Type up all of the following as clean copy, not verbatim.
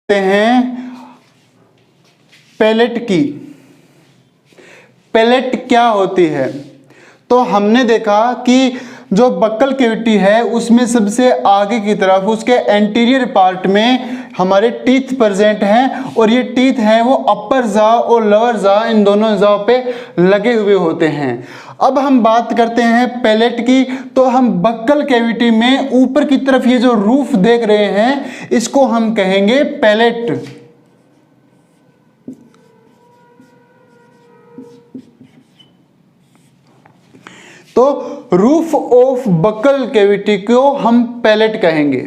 हैं पैलेट की। पैलेट क्या होती है? तो हमने देखा कि जो बक्कल कैविटी है उसमें सबसे आगे की तरफ उसके एंटीरियर पार्ट में हमारे टीथ प्रेजेंट हैं और ये टीथ हैं वो अपर जॉ और लोअर जॉ इन दोनों जॉ पे लगे हुए होते हैं। अब हम बात करते हैं पैलेट की। तो हम बक्कल कैविटी में ऊपर की तरफ ये जो रूफ देख रहे हैं इसको हम कहेंगे पैलेट। तो रूफ ऑफ बक्कल कैविटी को हम पैलेट कहेंगे।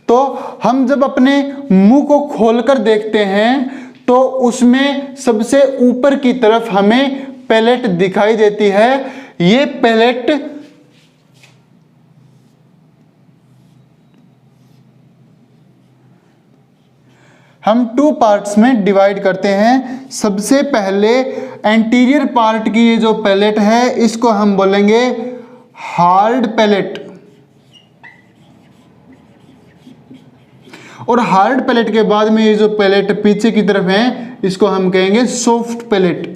तो हम जब अपने मुंह को खोलकर देखते हैं तो उसमें सबसे ऊपर की तरफ हमें पैलेट दिखाई देती है। ये पैलेट हम 2 पार्ट्स में डिवाइड करते हैं। सबसे पहले एंटीरियर पार्ट की ये जो पैलेट है इसको हम बोलेंगे हार्ड पैलेट, और हार्ड पैलेट के बाद में ये जो पैलेट पीछे की तरफ है इसको हम कहेंगे सॉफ्ट पैलेट।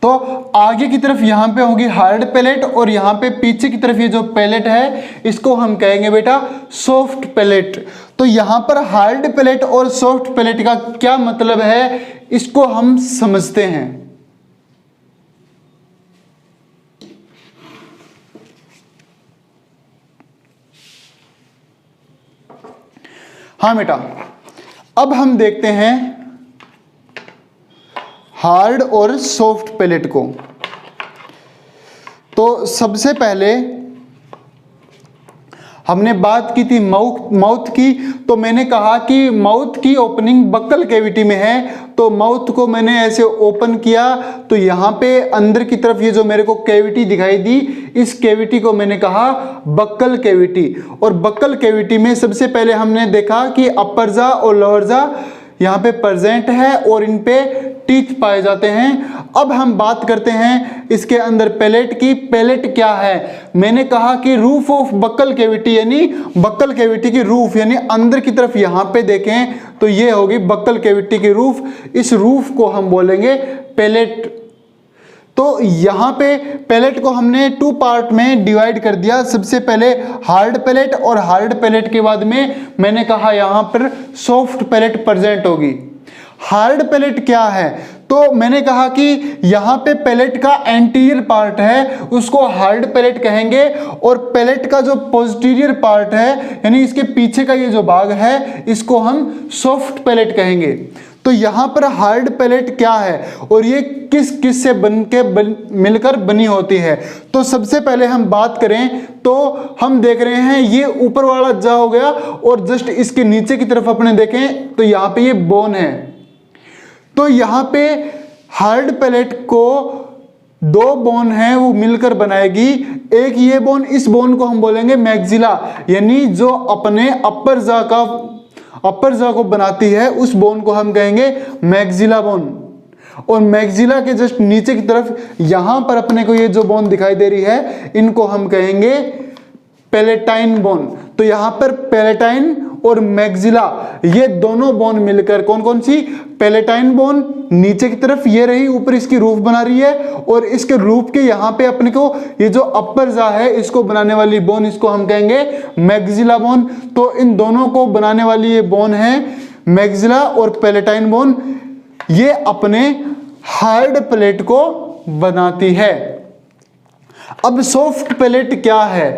तो आगे की तरफ यहां पे होगी हार्ड पैलेट और यहां पे पीछे की तरफ ये जो पैलेट है इसको हम कहेंगे बेटा सॉफ्ट पैलेट। तो यहां पर हार्ड पैलेट और सॉफ्ट पैलेट का क्या मतलब है इसको हम समझते हैं। हाँ बेटा, अब हम देखते हैं हार्ड और सॉफ्ट पैलेट को। तो सबसे पहले हमने बात की थी माउथ की। तो मैंने कहा कि माउथ की ओपनिंग बक्कल कैविटी में है। तो माउथ को मैंने ऐसे ओपन किया तो यहाँ पे अंदर की तरफ ये जो मेरे को कैविटी दिखाई दी इस कैविटी को मैंने कहा बक्कल कैविटी। और बक्कल कैविटी में सबसे पहले हमने देखा कि अपर जॉ और लोअर जॉ यहाँ पे प्रेजेंट है और इन पे टीथ पाए जाते हैं। अब हम बात करते हैं इसके अंदर पैलेट की। पैलेट क्या है? मैंने कहा कि रूफ ऑफ बक्कल कैविटी यानी बक्कल कैविटी की रूफ यानी अंदर की तरफ यहाँ पे देखें तो ये होगी बक्कल कैविटी की रूफ। इस रूफ को हम बोलेंगे पैलेट। तो यहाँ पे पैलेट को हमने 2 पार्ट में डिवाइड कर दिया। सबसे पहले हार्ड पैलेट और हार्ड पैलेट के बाद में मैंने कहा यहाँ पर सॉफ्ट पैलेट प्रेजेंट होगी। हार्ड पैलेट क्या है? तो मैंने कहा कि यहाँ पे पैलेट का एंटीरियर पार्ट है उसको हार्ड पैलेट कहेंगे और पैलेट का जो पोस्टीरियर पार्ट है यानी इसके पीछे का ये जो भाग है इसको हम सॉफ्ट पैलेट कहेंगे। तो यहाँ पर हार्ड पैलेट क्या है और ये किस किस से मिलकर बनी होती है? तो सबसे पहले हम बात करें तो हम देख रहे हैं ये ऊपर वाला जॉ हो गया और जस्ट इसके नीचे की तरफ अपने देखें तो यहाँ पे ये बोन है। तो यहाँ पे हार्ड पैलेट को 2 बोन है वो मिलकर बनाएगी। एक ये बोन, इस बोन को हम बोलेंगे मैक्सिला यानी जो अपने अपर जॉ को बनाती है उस बोन को हम कहेंगे मैक्सिला बोन। और मैक्सिला के जस्ट नीचे की तरफ यहां पर अपने को ये जो बोन दिखाई दे रही है इनको हम कहेंगे पैलेटाइन बोन। तो यहां पर पैलेटाइन और मैक्सिला ये दोनों बोन मिलकर कौन कौन सी? पैलेटाइन बोन नीचे की तरफ ये रही, ऊपर इसकी रूफ बना रही है और इसके रूफ के यहाँ पे अपने को ये जो अपर जॉ है इसको बनाने वाली बोन इसको हम कहेंगे मैक्सिला बोन। तो इन दोनों को बनाने वाली ये बोन है मैक्सिला और पैलेटाइन बोन, ये अपने हार्ड पैलेट को बनाती है। अब सॉफ्ट पैलेट क्या है?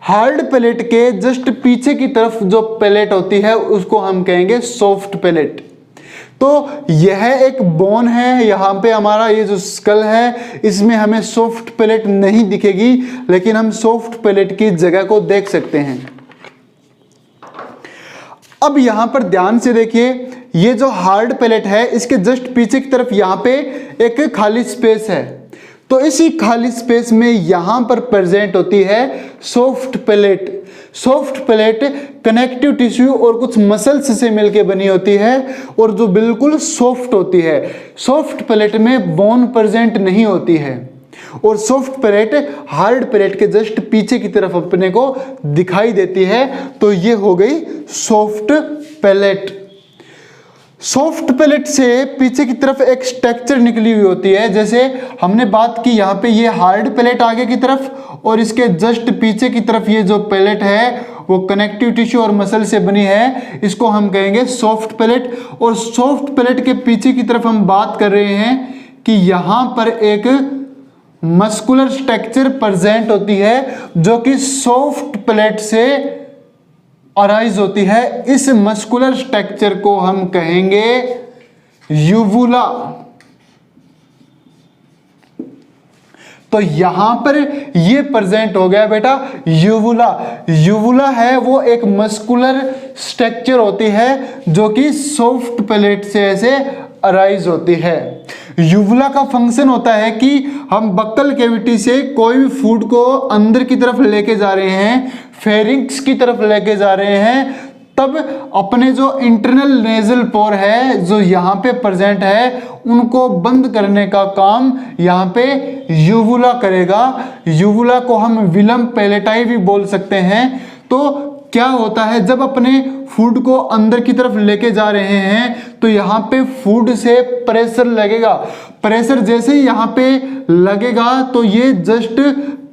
हार्ड पैलेट के जस्ट पीछे की तरफ जो पैलेट होती है उसको हम कहेंगे सॉफ्ट पैलेट। तो यह एक बोन है, यहाँ पे हमारा ये जो स्कल है इसमें हमें सॉफ्ट पैलेट नहीं दिखेगी लेकिन हम सॉफ्ट पैलेट की जगह को देख सकते हैं। अब यहां पर ध्यान से देखिए ये जो हार्ड पैलेट है इसके जस्ट पीछे की तरफ यहाँ पे एक खाली स्पेस है। तो इसी खाली स्पेस में यहां पर प्रेजेंट होती है soft palate. Soft palate connective tissue और कुछ मसल्स से मिलकर बनी होती है और जो बिल्कुल सॉफ्ट होती है। सॉफ्ट पैलेट में बोन प्रेजेंट नहीं होती है। और सॉफ्ट पैलेट हार्ड पैलेट के जस्ट पीछे की तरफ अपने को दिखाई देती है। तो ये हो गई सॉफ्ट पैलेट। सॉफ्ट पैलेट से पीछे की तरफ एक स्ट्रक्चर निकली हुई होती है। जैसे हमने बात की यहाँ पे ये हार्ड पैलेट आगे की तरफ और इसके जस्ट पीछे की तरफ ये जो पैलेट है वो कनेक्टिव टिश्यू और मसल से बनी है, इसको हम कहेंगे सॉफ्ट पैलेट। और सॉफ्ट पैलेट के पीछे की तरफ हम बात कर रहे हैं कि यहाँ पर एक मस्कुलर स्ट्रक्चर प्रेजेंट होती है जो कि सॉफ्ट पैलेट से अराइज होती है। इस मस्कुलर स्ट्रक्चर को हम कहेंगे यूवुला। तो यहां पर ये प्रेजेंट हो गया बेटा यूवुला। यूवुला है वो एक मस्कुलर स्ट्रक्चर होती है जो कि सॉफ्ट पैलेट से ऐसे अराइज होती है। यूवुला का फंक्शन होता है कि हम बक्कल कैविटी से कोई भी फूड को अंदर की तरफ लेके जा रहे हैं, फेरिंक्स की तरफ लेके जा रहे हैं, तब अपने जो इंटरनल नेजल पोर है जो यहाँ पे प्रेजेंट है उनको बंद करने का काम यहाँ पे यूवुला करेगा। यूवुला को हम विलम पैलेटाई भी बोल सकते हैं। तो क्या होता है जब अपने फूड को अंदर की तरफ लेके जा रहे हैं तो यहाँ पे फूड से प्रेशर लगेगा। प्रेशर जैसे ही यहाँ पे लगेगा तो ये जस्ट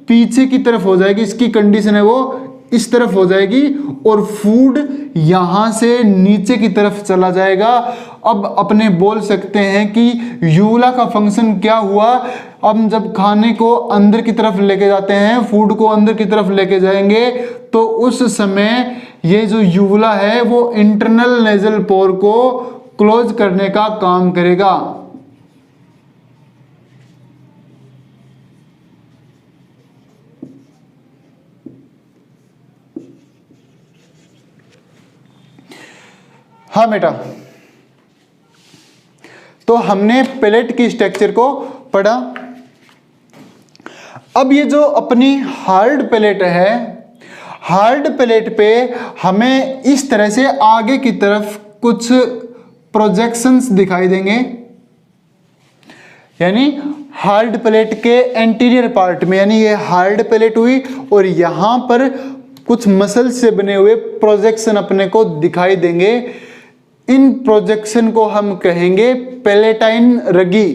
पीछे की तरफ हो जाएगी, इसकी कंडीशन है वो इस तरफ हो जाएगी और फूड यहां से नीचे की तरफ चला जाएगा। अब अपने बोल सकते हैं कि यूवुला का फंक्शन क्या हुआ। अब जब खाने को अंदर की तरफ लेके जाते हैं, फूड को अंदर की तरफ लेके जाएंगे तो उस समय ये जो यूवुला है वो इंटरनल नेजल पोर को क्लोज करने का काम करेगा। हाँ बेटा, तो हमने पैलेट की स्ट्रक्चर को पढ़ा। अब ये जो अपनी हार्ड पैलेट है, हार्ड पैलेट पे हमें इस तरह से आगे की तरफ कुछ प्रोजेक्शंस दिखाई देंगे। यानी हार्ड पैलेट के एंटीरियर पार्ट में, यानी ये हार्ड पैलेट हुई और यहां पर कुछ मसल से बने हुए प्रोजेक्शन अपने को दिखाई देंगे। इन प्रोजेक्शन को हम कहेंगे पैलेटाइन रगी।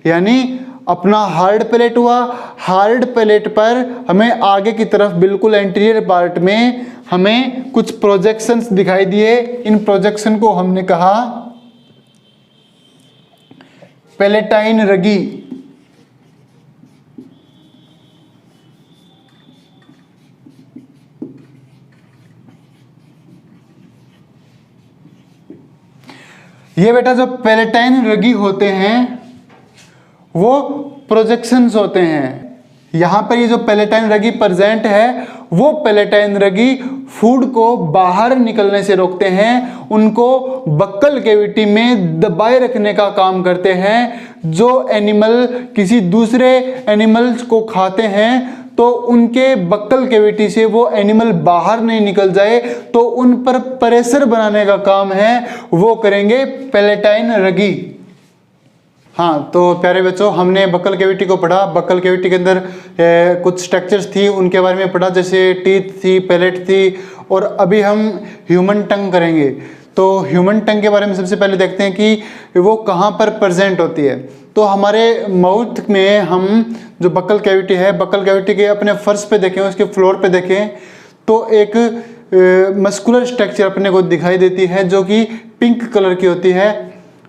यानी अपना हार्ड पैलेट हुआ, हार्ड पैलेट पर हमें आगे की तरफ बिल्कुल एंटीरियर पार्ट में हमें कुछ प्रोजेक्शंस दिखाई दिए। इन प्रोजेक्शन को हमने कहा पैलेटाइन रगी। ये बेटा जो पैलेटाइन रगी होते हैं वो प्रोजेक्शंस होते हैं। यहां पर ये जो पैलेटाइन रगी प्रेजेंट है वो पैलेटाइन रगी फूड को बाहर निकलने से रोकते हैं, उनको बक्कल कैविटी में दबाए रखने का काम करते हैं। जो एनिमल किसी दूसरे एनिमल्स को खाते हैं तो उनके बक्कल कैविटी से वो एनिमल बाहर नहीं निकल जाए, तो उन पर प्रेशर बनाने का काम है वो करेंगे पैलेटाइन रगी। हाँ, तो प्यारे बच्चों, हमने बक्कल कैविटी को पढ़ा। बक्कल कैविटी के अंदर कुछ स्ट्रक्चर्स थी उनके बारे में पढ़ा, जैसे टीथ थी, पैलेट थी, और अभी हम ह्यूमन टंग करेंगे। तो ह्यूमन टंग के बारे में सबसे पहले देखते हैं कि वो कहाँ पर प्रेजेंट होती है। तो हमारे माउथ में हम जो बक्कल कैविटी है, बक्कल कैविटी के अपने फर्श पे देखें, उसके फ्लोर पे देखें तो एक मस्कुलर स्ट्रक्चर अपने को दिखाई देती है जो कि पिंक कलर की होती है,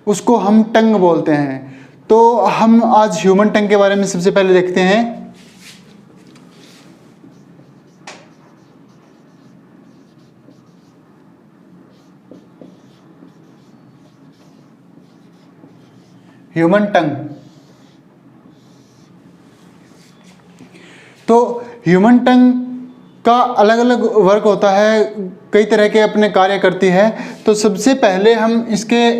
उसको हम टंग बोलते हैं। तो हम आज ह्यूमन टंग के बारे में सबसे पहले देखते हैं। ह्यूमन टंग। तो ह्यूमन टंग का अलग अलग वर्क होता है, कई तरह के अपने कार्य करती है। तो सबसे पहले हम इसके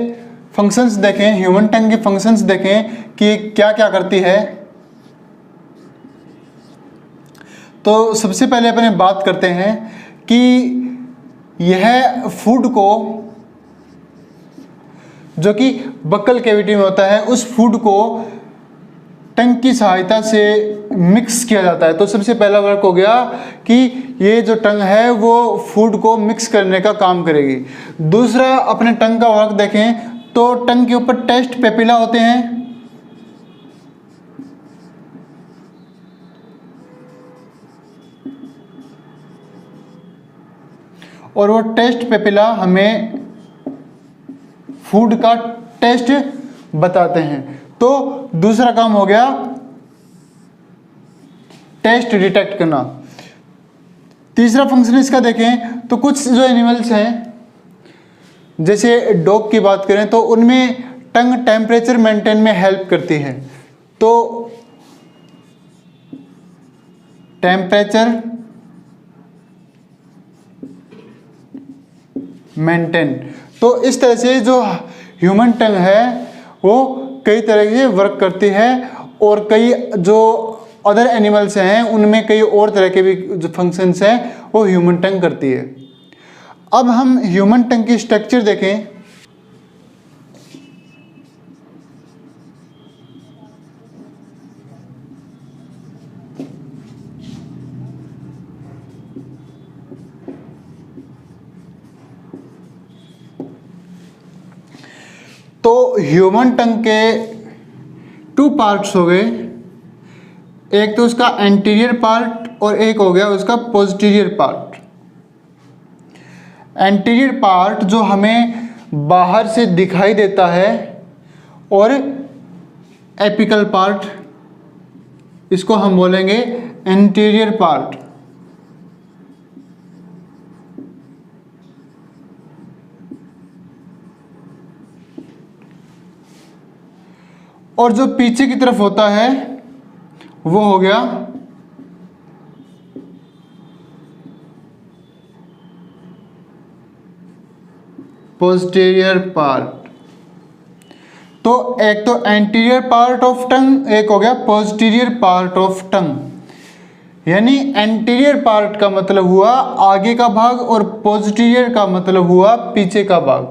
फंक्शंस देखें, ह्यूमन टंग के फंक्शंस देखें कि क्या क्या करती है। तो सबसे पहले अपने बात करते हैं कि यह फूड को, जो कि बक्कल कैविटी में होता है, उस फूड को टंग की सहायता से मिक्स किया जाता है। तो सबसे पहला वर्क हो गया कि ये जो टंग है वो फूड को मिक्स करने का काम करेगी। दूसरा अपने टंग का वर्क देखें तो टंग के ऊपर टेस्ट पेपिला होते हैं, और वो टेस्ट पेपिला हमें फूड का टेस्ट बताते हैं। तो दूसरा काम हो गया टेस्ट डिटेक्ट करना। तीसरा फंक्शन इसका देखें तो कुछ जो एनिमल्स हैं, जैसे डॉग की बात करें तो उनमें टंग टेम्परेचर मेंटेन में हेल्प करती है। तो टेम्परेचर मेंटेन, तो इस तरह से जो ह्यूमन टंग है वो कई तरह से वर्क करती है, और कई जो अदर एनिमल्स हैं उनमें कई और तरह के भी जो फंक्शंस हैं वो ह्यूमन टंग करती है। अब हम ह्यूमन टंग की स्ट्रक्चर देखें तो ह्यूमन टंग के 2 पार्ट्स हो गए, एक तो उसका एंटीरियर पार्ट और एक हो गया उसका पोस्टीरियर पार्ट। एंटीरियर पार्ट जो हमें बाहर से दिखाई देता है, और एपिकल पार्ट इसको हम बोलेंगे एंटीरियर पार्ट। और जो पीछे की तरफ होता है वो हो गया पोस्टीरियर पार्ट। तो एक तो एंटीरियर पार्ट ऑफ टंग, एक हो गया पोस्टीरियर पार्ट ऑफ टंग। यानी एंटीरियर पार्ट का मतलब हुआ आगे का भाग और पोस्टीरियर का मतलब हुआ पीछे का भाग।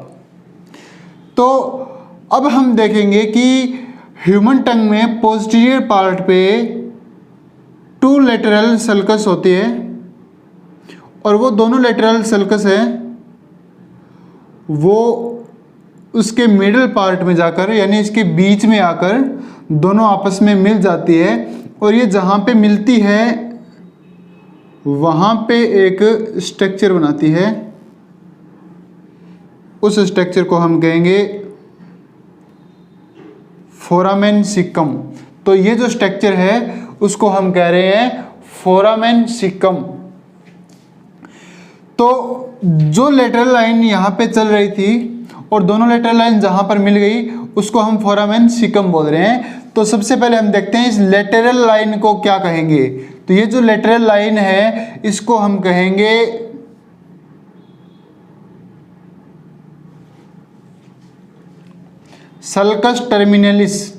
तो अब हम देखेंगे कि ह्यूमन टंग में पोस्टीरियर पार्ट पे 2 लेटरल सल्कस होती है, और वो दोनों लेटरल सल्कस है वो उसके मिडल पार्ट में जाकर यानी इसके बीच में आकर दोनों आपस में मिल जाती है, और ये जहाँ पे मिलती है वहाँ पे एक स्ट्रक्चर बनाती है। उस स्ट्रक्चर को हम कहेंगे फोरामेन सिक्कम। तो ये जो स्ट्रक्चर है उसको हम कह रहे हैं फोरामेन सिक्कम। तो जो लेटरल लाइन यहाँ पे चल रही थी और दोनों लेटरल लाइन जहाँ पर मिल गई उसको हम फोरामेन सिक्कम बोल रहे हैं। तो सबसे पहले हम देखते हैं इस लेटरल लाइन को क्या कहेंगे। तो ये जो लेटरल लाइन है इसको हम कहेंगे सल्कस टर्मिनलिस।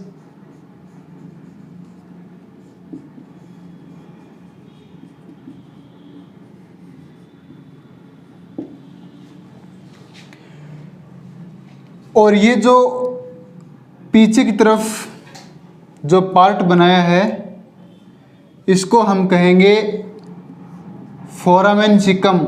और ये जो पीछे की तरफ जो पार्ट बनाया है इसको हम कहेंगे फोरामेन सिक्कम।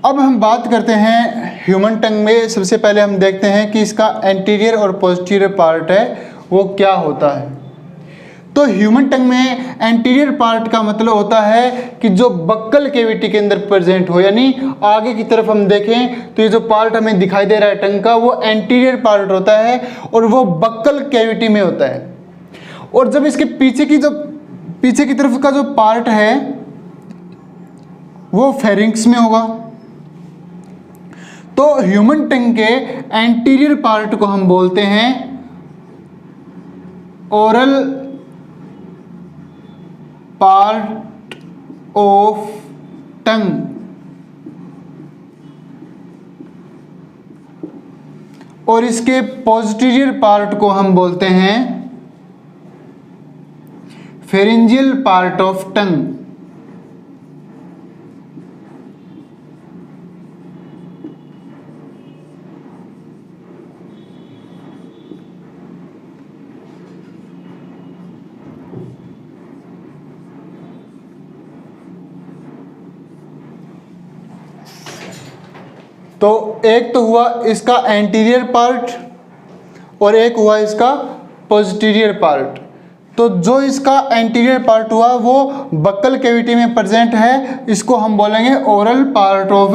अब हम बात करते हैं ह्यूमन टंग में। सबसे पहले हम देखते हैं कि इसका एंटीरियर और पोस्टीरियर पार्ट है वो क्या होता है। तो ह्यूमन टंग में एंटीरियर पार्ट का मतलब होता है कि जो बक्कल कैविटी के अंदर प्रेजेंट हो, यानी आगे की तरफ हम देखें तो ये जो पार्ट हमें दिखाई दे रहा है टंग का वो एंटीरियर पार्ट होता है और वो बक्कल कैविटी में होता है। और जब इसके पीछे की तरफ का जो पार्ट है वो फेरिंक्स में होगा। तो ह्यूमन टंग के एंटीरियर पार्ट को हम बोलते हैं ओरल पार्ट ऑफ टंग। और इसके पोस्टीरियर पार्ट को हम बोलते हैं फेरिंजियल पार्ट ऑफ टंग। तो एक तो हुआ इसका एंटीरियर पार्ट और एक हुआ इसका पोस्टीरियर पार्ट। तो जो इसका एंटीरियर पार्ट हुआ वो बक्कल कैविटी में प्रेजेंट है, इसको हम बोलेंगे ओरल पार्ट ऑफ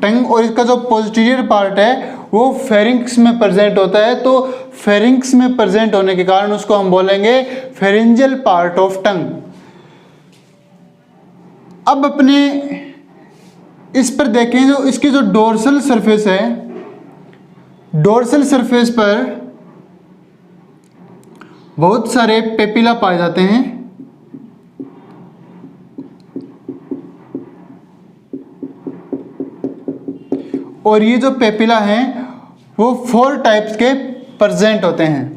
टंग। और इसका जो पोस्टीरियर पार्ट है वो फेरिंक्स में प्रेजेंट होता है, तो फेरिंक्स में प्रेजेंट होने के कारण उसको हम बोलेंगे फेरिंजियल पार्ट ऑफ टंग। अब अपने इस पर देखें, जो इसकी जो डोर्सल सरफेस है, डोर्सल सरफेस पर बहुत सारे पेपिला पाए जाते हैं। और ये जो पेपिला हैं वो 4 टाइप्स के प्रेजेंट होते हैं।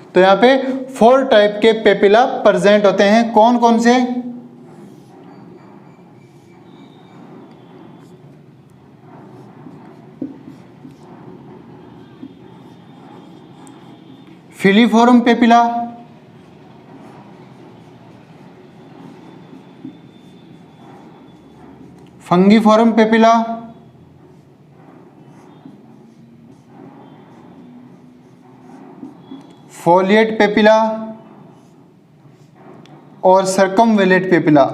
तो यहां पे 4 टाइप के पेपिला प्रेजेंट होते हैं। कौन कौन से? Filiform papilla, fungiform papilla, foliate papilla और सर्कमवेलेट पेपिला।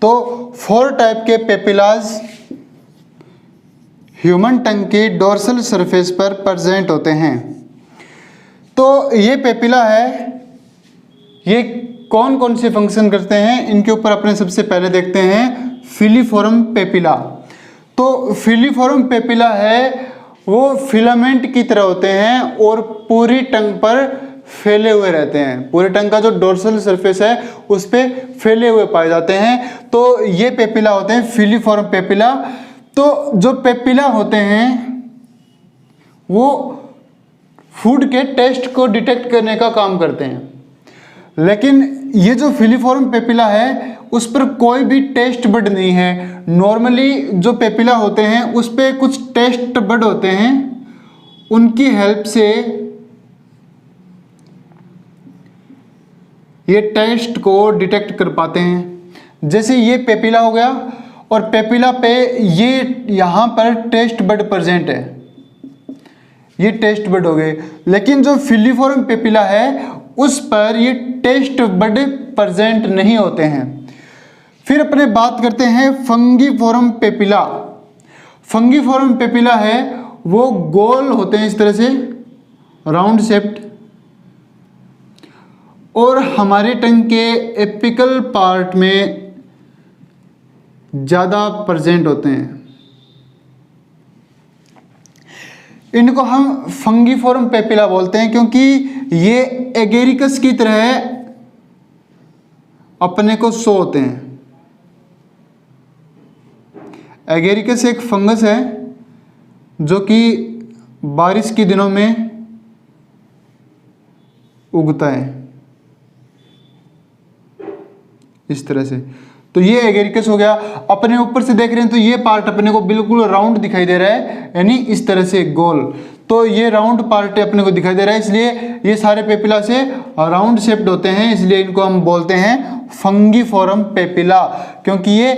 तो 4 टाइप के पेपिलाज ह्यूमन टंग की डोर्सल सरफेस पर प्रेजेंट होते हैं। तो ये पेपिला है, ये कौन कौन से फंक्शन करते हैं इनके ऊपर अपने सबसे पहले देखते हैं फिलीफॉर्म पेपिला। तो फिलीफॉर्म पेपिला है वो फिलामेंट की तरह होते हैं और पूरी टंग पर फैले हुए रहते हैं। पूरे टंग का जो डोर्सल सरफेस है उस पे फैले हुए पाए जाते हैं। तो ये पेपिला होते हैं फिलीफॉर्म पेपिला। तो जो पेपिला होते हैं वो फूड के टेस्ट को डिटेक्ट करने का काम करते हैं, लेकिन ये जो फिलीफॉर्म पेपिला है उस पर कोई भी टेस्ट बड नहीं है। नॉर्मली जो पेपिला होते हैं उस पर कुछ टेस्ट बड होते हैं, उनकी हेल्प से ये टेस्ट को डिटेक्ट कर पाते हैं। जैसे ये पेपिला हो गया और पेपिला पे ये यहाँ पर टेस्ट बड प्रेजेंट है, ये टेस्ट बड हो गए। लेकिन जो फिलीफॉर्म पेपिला है उस पर ये टेस्ट बड प्रेजेंट नहीं होते हैं। फिर अपने बात करते हैं फंगीफॉर्म पेपिला। फंगीफॉर्म पेपिला है वो गोल होते हैं इस तरह से, राउंड शेप्ड, और हमारे टंग के एपिकल पार्ट में ज़्यादा प्रेजेंट होते हैं। इनको हम फंगीफॉर्म पेपिला बोलते हैं क्योंकि ये एगेरिकस की तरह अपने को शो होते हैं। एगेरिकस एक फंगस है जो कि बारिश के दिनों में उगता है इस तरह से। तो ये एगेरिकस हो गया। अपने ऊपर से देख रहे हैं तो ये पार्ट अपने को बिल्कुल राउंड दिखाई दे रहा है, यानी इस तरह से गोल। तो ये राउंड पार्ट अपने को दिखाई दे रहा है, इसलिए ये सारे पेपिला से राउंड शेप्ड होते हैं, इसलिए इनको हम बोलते हैं फंगीफॉर्म पेपिला, क्योंकि ये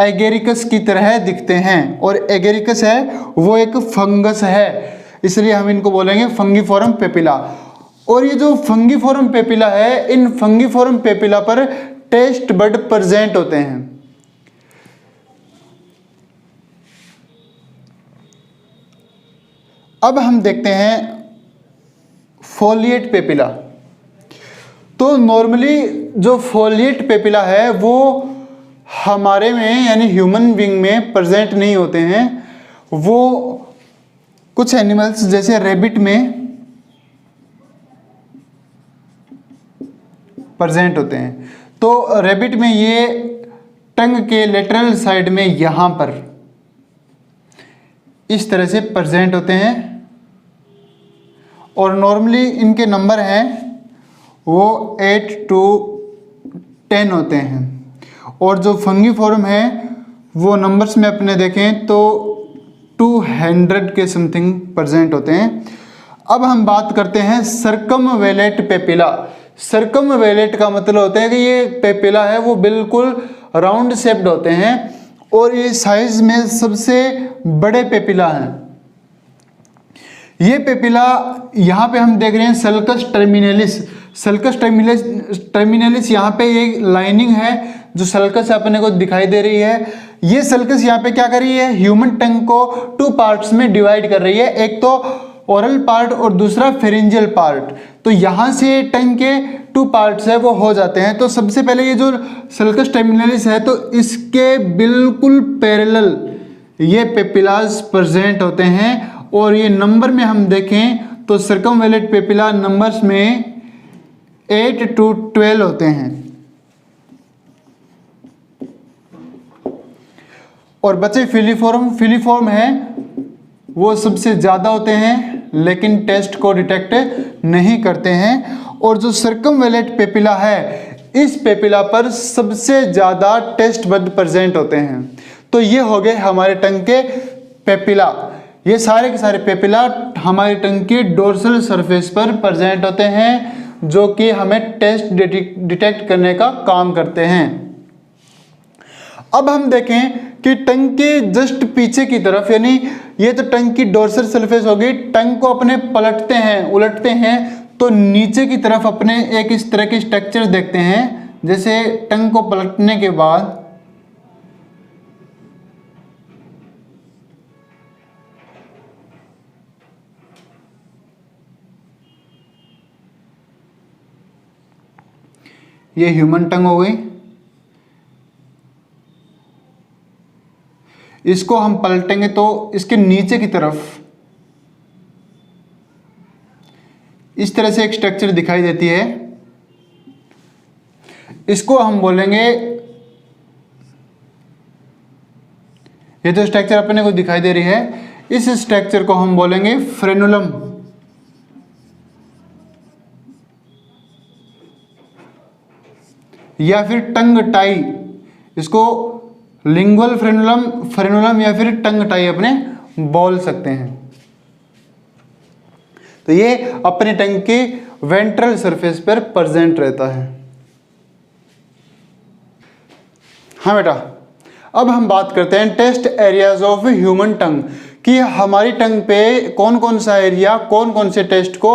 एगेरिकस की तरह दिखते हैं। और एगेरिकस है वो एक फंगस है, इसलिए हम इनको बोलेंगे फंगीफॉर्म पेपिला। और ये जो फंगीफॉर्म पेपिला है, इन फंगीफॉर्म पेपिला पर टेस्ट बड प्रेजेंट होते हैं। अब हम देखते हैं फोलिएट पेपिला। तो नॉर्मली जो फोलिएट पेपिला है वो हमारे में यानी ह्यूमन बीइंग में प्रेजेंट नहीं होते हैं, वो कुछ एनिमल्स जैसे रैबिट में प्रेजेंट होते हैं। तो रैबिट में ये टंग के लेटरल साइड में यहाँ पर इस तरह से प्रेजेंट होते हैं, और नॉर्मली इनके नंबर हैं वो 8 to 10 होते हैं। और जो फंगीफॉर्म है वो नंबर्स में अपने देखें तो 200 के समथिंग प्रेजेंट होते हैं। अब हम बात करते हैं सर्कमवेलेट पेपिला। सर्कमवेलेट का मतलब होता है कि ये पेपिला है वो बिल्कुल राउंड शेप्ड होते हैं और ये साइज में सबसे बड़े पेपिला हैं। ये पेपिला यहाँ पे हम देख रहे हैं सल्कस टर्मिनलिस। सल्कस टर्मिनलिस यहाँ पे ये लाइनिंग है जो सल्कस अपने को दिखाई दे रही है। ये सल्कस यहाँ पे क्या कर रही है, ह्यूमन टंग को 2 पार्ट्स में डिवाइड कर रही है, एक तो ओरल पार्ट और दूसरा फेरेंजियल पार्ट। तो यहाँ से टंग के 2 पार्ट्स है वो हो जाते हैं। तो सबसे पहले ये जो सल्कस टर्मिनलिस है तो इसके बिल्कुल पैरेलल ये पेपिलास प्रेजेंट होते हैं और ये नंबर में हम देखें तो सर्कमवेलेट पेपिला नंबर्स में 8 to 12 होते हैं। और बच्चे फिलीफॉर्म है वो सबसे ज़्यादा होते हैं लेकिन टेस्ट को डिटेक्ट नहीं करते हैं। और जो सर्कमवेलेट पेपिला है इस पेपिला पर सबसे ज़्यादा टेस्ट बड प्रेजेंट होते हैं। तो ये हो गए हमारे टंग के पेपिला। ये सारे के सारे पेपिला हमारे टंग के डोर्सल सरफेस पर प्रेजेंट होते हैं जो कि हमें टेस्ट डिटेक्ट करने का काम करते हैं। अब हम देखें कि टंग के जस्ट पीछे की तरफ, यानी ये तो टंग की डोर्सल सरफेस होगी, टंग को अपने पलटते हैं उलटते हैं तो नीचे की तरफ अपने एक इस तरह के स्ट्रक्चर देखते हैं। जैसे टंग को पलटने के बाद ये ह्यूमन टंग हो गई, इसको हम पलटेंगे तो इसके नीचे की तरफ इस तरह से एक स्ट्रक्चर दिखाई देती है। इसको हम बोलेंगे, ये जो स्ट्रक्चर अपने को दिखाई दे रही है इस स्ट्रक्चर को हम बोलेंगे फ्रेनुलम या फिर टंग टाई। इसको लिंगुअल फ्रेनुलम या फिर टंग टाई अपने बोल सकते हैं। तो ये अपने टंग के वेंट्रल सरफेस पर प्रेजेंट रहता है। हाँ बेटा, अब हम बात करते हैं टेस्ट एरियाज ऑफ ह्यूमन टंग कि हमारी टंग पे कौन कौन सा एरिया कौन कौन से टेस्ट को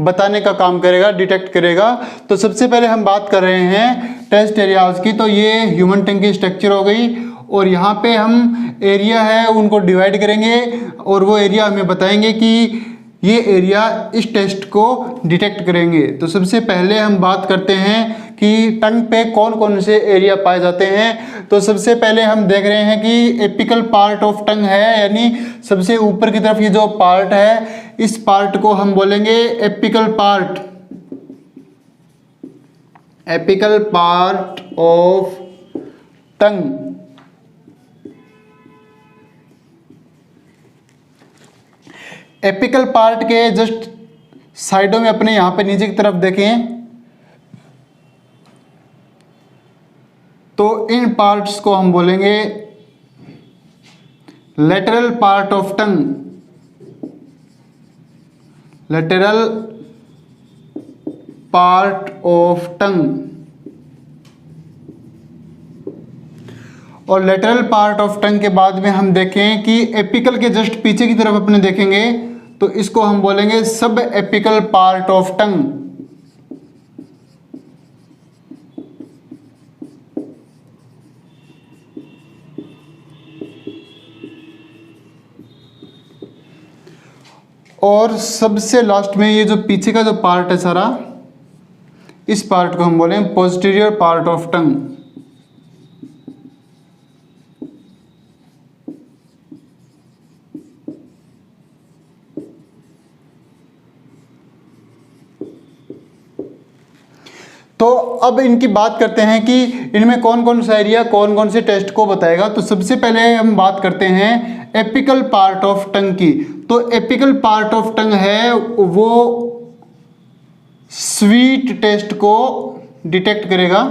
बताने का काम करेगा, डिटेक्ट करेगा। तो सबसे पहले हम बात कर रहे हैं टेस्ट एरियाज की। तो ये ह्यूमन टंग की स्ट्रक्चर हो गई और यहाँ पे हम एरिया है उनको डिवाइड करेंगे और वो एरिया हमें बताएंगे कि ये एरिया इस टेस्ट को डिटेक्ट करेंगे। तो सबसे पहले हम बात करते हैं कि टंग पे कौन कौन से एरिया पाए जाते हैं। तो सबसे पहले हम देख रहे हैं कि एपिकल पार्ट ऑफ टंग है, यानी सबसे ऊपर की तरफ ये जो पार्ट है इस पार्ट को हम बोलेंगे apical part, apical part of tongue. Apical part के जस्ट साइडों में अपने यहां पे नीचे की तरफ देखें तो इन पार्ट्स को हम बोलेंगे lateral part of tongue, lateral part of tongue. और लेटरल पार्ट ऑफ टंग के बाद में हम देखें कि एपिकल के जस्ट पीछे की तरफ अपने देखेंगे तो इसको हम बोलेंगे सब एपिकल पार्ट ऑफ टंग। और सबसे लास्ट में ये जो पीछे का जो पार्ट है सारा, इस पार्ट को हम बोलेंगे पोस्टीरियर पार्ट ऑफ टंग। तो अब इनकी बात करते हैं कि इनमें कौन कौन सा एरिया कौन कौन से टेस्ट को बताएगा। तो सबसे पहले हम बात करते हैं एपिकल पार्ट ऑफ टंग की। तो एपिकल पार्ट ऑफ टंग है वो स्वीट टेस्ट को डिटेक्ट करेगा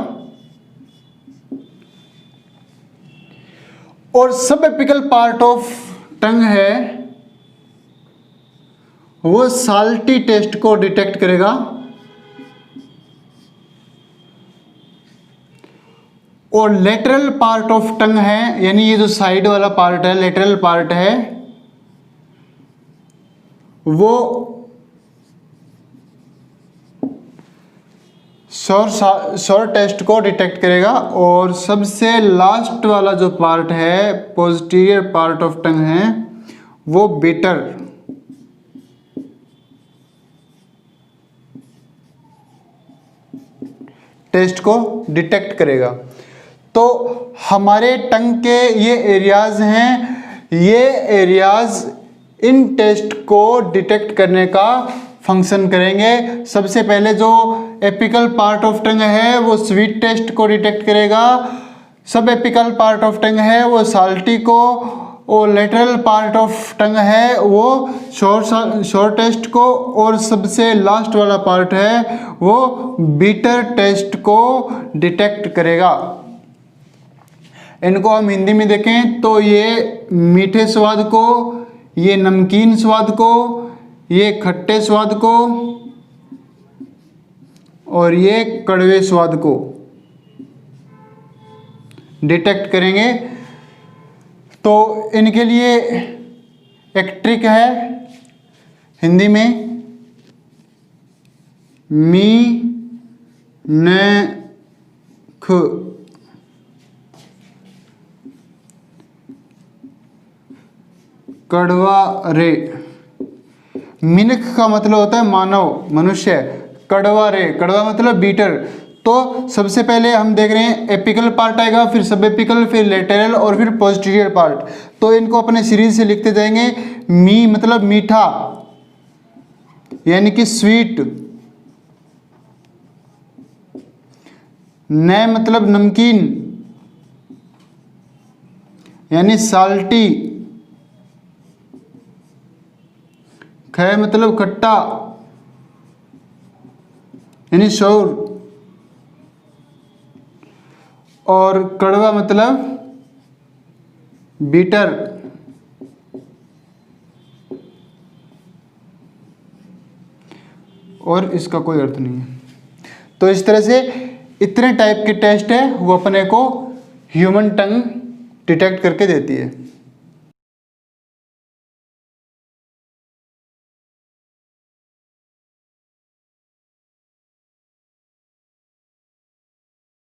और सब एपिकल पार्ट ऑफ टंग है वो साल्टी टेस्ट को डिटेक्ट करेगा, और लेटरल पार्ट ऑफ टंग है, यानी ये जो साइड वाला पार्ट है, लेटरल पार्ट है, वो श्योर टेस्ट को डिटेक्ट करेगा। और सबसे लास्ट वाला जो पार्ट है, पोस्टीरियर पार्ट ऑफ टंग है, वो बिटर टेस्ट को डिटेक्ट करेगा। तो हमारे टंग के ये एरियाज हैं, ये एरियाज इन टेस्ट को डिटेक्ट करने का फंक्शन करेंगे। सबसे पहले जो एपिकल पार्ट ऑफ टंग है वो स्वीट टेस्ट को डिटेक्ट करेगा, सब एपिकल पार्ट ऑफ टंग है वो साल्टी को, और लेटरल पार्ट ऑफ टंग है वो श्योर टेस्ट को, और सबसे लास्ट वाला पार्ट है वो बीटर टेस्ट को डिटेक्ट करेगा। इनको हम हिंदी में देखें तो ये मीठे स्वाद को, ये नमकीन स्वाद को, ये खट्टे स्वाद को, और ये कड़वे स्वाद को डिटेक्ट करेंगे। तो इनके लिए एक ट्रिक है हिंदी में, मी न ख, कड़वा रे। मिनख का मतलब होता है मानव, मनुष्य। कड़वा रे, कड़वा मतलब बीटर। तो सबसे पहले हम देख रहे हैं एपिकल पार्ट आएगा, फिर सब एपिकल, फिर लेटरल, और फिर पोस्टीरियर पार्ट। तो इनको अपने सीरीज से लिखते जाएंगे। मी मतलब मीठा, यानी कि स्वीट। न मतलब नमकीन, यानी साल्टी। ख मतलब खट्टा, यानी शौर। और कड़वा मतलब बीटर। और इसका कोई अर्थ नहीं है। तो इस तरह से इतने टाइप के टेस्ट है वो अपने को ह्यूमन टंग डिटेक्ट करके देती है।